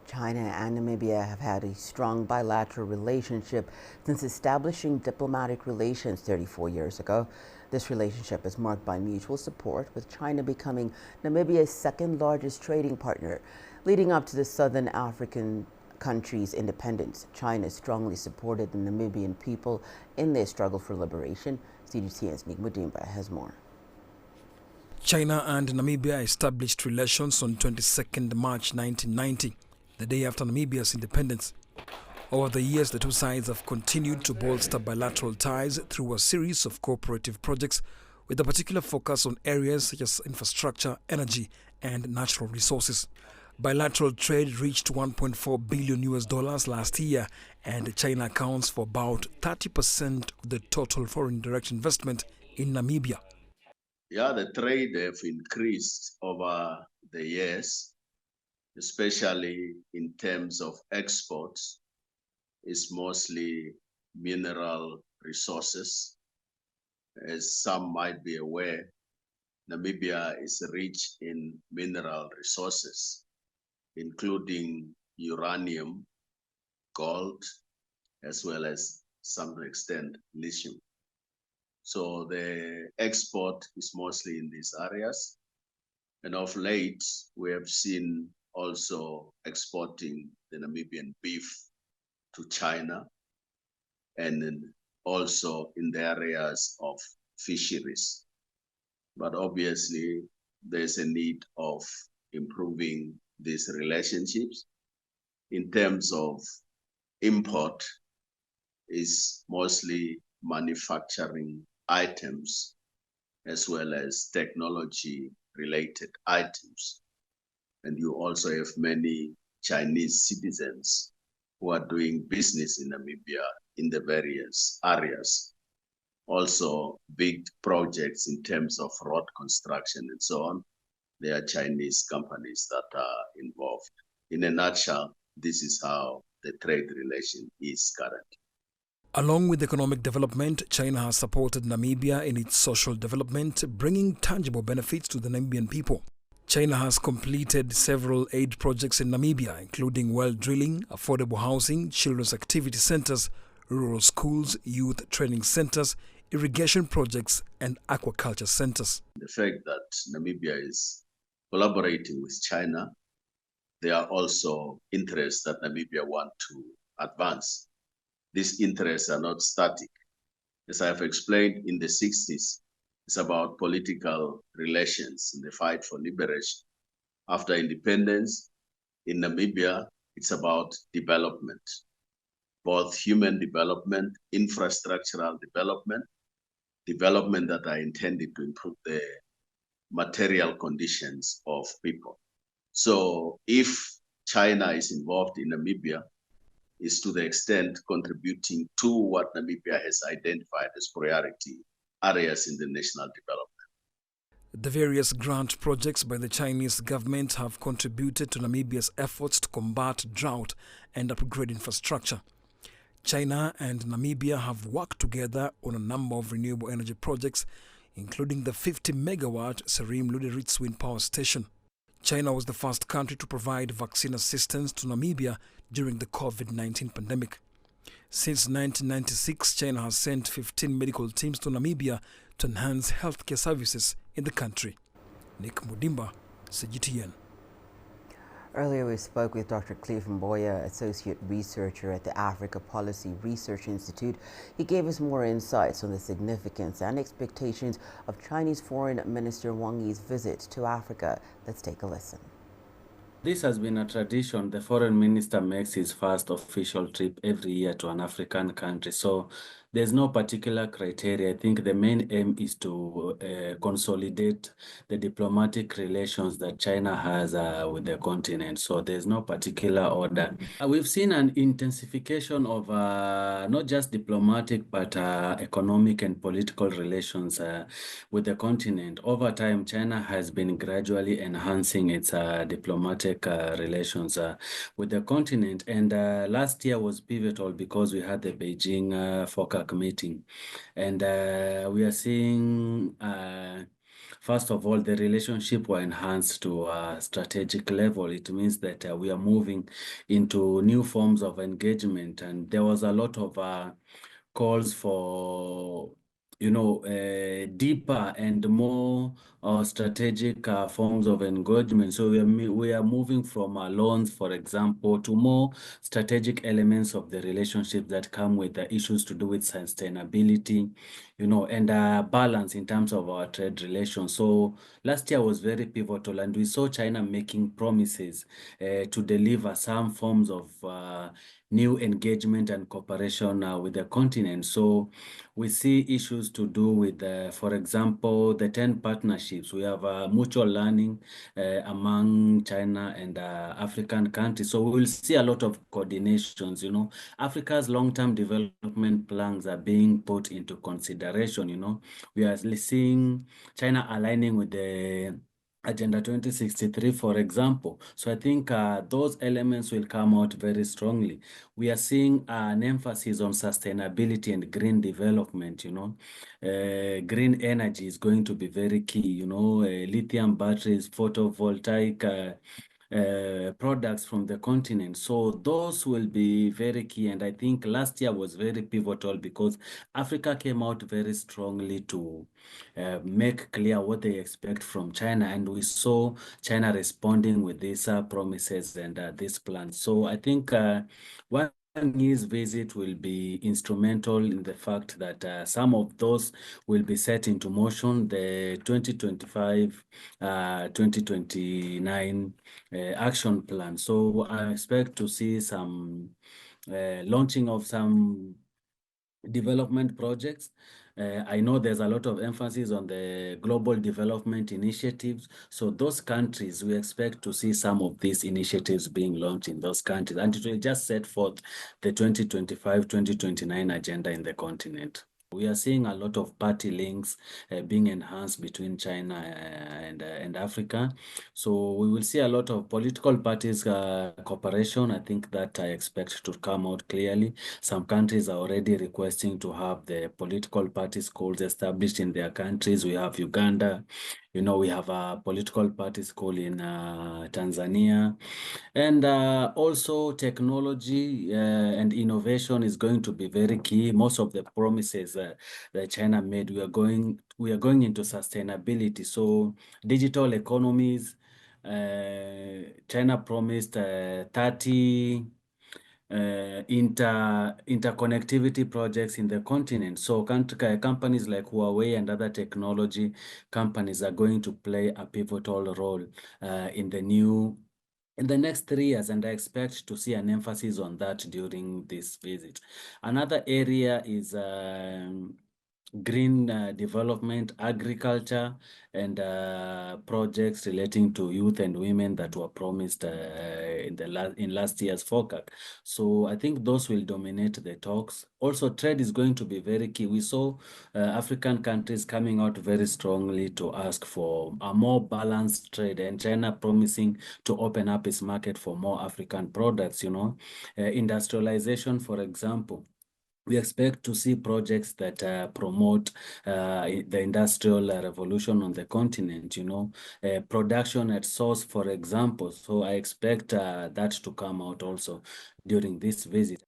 China and Namibia have had a strong bilateral relationship since establishing diplomatic relations 34 years ago. This relationship is marked by mutual support, with China becoming Namibia's second largest trading partner. Leading up to the Southern African country's independence, China strongly supported the Namibian people in their struggle for liberation. CGTN's Nick Mudimba has more. China and Namibia established relations on 22nd March 1990, the day after Namibia's independence. Over the years, the two sides have continued to bolster bilateral ties through a series of cooperative projects with a particular focus on areas such as infrastructure, energy, and natural resources. Bilateral trade reached $1.4 billion last year, and China accounts for about 30% of the total foreign direct investment in Namibia. Yeah, the trade have increased over the years, especially in terms of exports. It's mostly mineral resources. As some might be aware, Namibia is rich in mineral resources, including uranium, gold, as well as some extent lithium. So the export is mostly in these areas. And of late, we have seen also exporting the Namibian beef to China, and then also in the areas of fisheries. But obviously, there's a need of improving these relationships. In terms of import, is mostly manufacturing items as well as technology-related items. And you also have many Chinese citizens who are doing business in Namibia in the various areas. Also, big projects in terms of road construction and so on, there are Chinese companies that are involved. In a nutshell, this is how the trade relation is currently. Along with economic development, China has supported Namibia in its social development, bringing tangible benefits to the Namibian people. China has completed several aid projects in Namibia, including well drilling, affordable housing, children's activity centers, rural schools, youth training centers, irrigation projects, and aquaculture centers. The fact that Namibia is collaborating with China, there are also interests that Namibia want to advance. These interests are not static. As I have explained, in the 60s, it's about political relations and the fight for liberation. After independence, in Namibia, it's about development, both human development, infrastructural development, development that are intended to improve the material conditions of people. So if China is involved in Namibia, is to the extent contributing to what Namibia has identified as priority areas in the national development. The various grant projects by the Chinese government have contributed to Namibia's efforts to combat drought and upgrade infrastructure. China and Namibia have worked together on a number of renewable energy projects, including the 50-megawatt Serim Luderitz wind power station. China was the first country to provide vaccine assistance to Namibia during the COVID-19 pandemic. Since 1996, China has sent 15 medical teams to Namibia to enhance healthcare services in the country. Nick Mudimba, CGTN. Earlier, we spoke with Dr. Cleveland Boya, Associate Researcher at the Africa Policy Research Institute. He gave us more insights on the significance and expectations of Chinese Foreign Minister Wang Yi's visit to Africa. Let's take a listen. This has been a tradition. The foreign minister makes his first official trip every year to an African country. So there's no particular criteria. I think the main aim is to consolidate the diplomatic relations that China has with the continent. So there's no particular order. We've seen an intensification of not just diplomatic, but economic and political relations with the continent. Over time, China has been gradually enhancing its diplomatic relations with the continent. And last year was pivotal because we had the Beijing FOCAC meeting. And we are seeing first of all, the relationship were enhanced to a strategic level. It means that we are moving into new forms of engagement, and there was a lot of calls for deeper and more strategic forms of engagement. So we are moving from loans, for example, to more strategic elements of the relationship that come with the issues to do with sustainability, and balance in terms of our trade relations. So last year was very pivotal, and we saw China making promises to deliver some forms of new engagement and cooperation with the continent. So we see issues to do with, for example, the 10 partnerships. We have mutual learning among China and African countries. So we will see a lot of coordinations. Africa's long-term development plans are being put into consideration. We are seeing China aligning with the Agenda 2063, for example. So I think those elements will come out very strongly. We are seeing an emphasis on sustainability and green development. Green energy is going to be very key. Lithium batteries, photovoltaic products from the continent. So those will be very key. And I think last year was very pivotal because Africa came out very strongly to make clear what they expect from China. And we saw China responding with these promises and these plans. So I think Wang Yi's visit will be instrumental in the fact that some of those will be set into motion. The 2025-2029 action plan. So I expect to see some launching of some development projects. I know there's a lot of emphasis on the global development initiatives. So those countries, we expect to see some of these initiatives being launched in those countries, and it will just set forth the 2025-2029 agenda in the continent. We are seeing a lot of party links being enhanced between China and Africa. So we will see a lot of political parties cooperation. I think that I expect to come out clearly. Some countries are already requesting to have the political party schools established in their countries. We have Uganda. We have a political party school in Tanzania. And also technology and innovation is going to be very key. Most of the promises that China made, we are going into sustainability. So digital economies, China promised 30 interconnectivity projects in the continent. So companies like Huawei and other technology companies are going to play a pivotal role in the next 3 years, and I expect to see an emphasis on that during this visit. Another area is green development, agriculture, and projects relating to youth and women that were promised in last year's forecast. So I think those will dominate the talks. Also, trade is going to be very key. We saw African countries coming out very strongly to ask for a more balanced trade, and China promising to open up its market for more African products. Industrialization, for example. We expect to see projects that promote the industrial revolution on the continent, production at source, for example. So I expect that to come out also during this visit.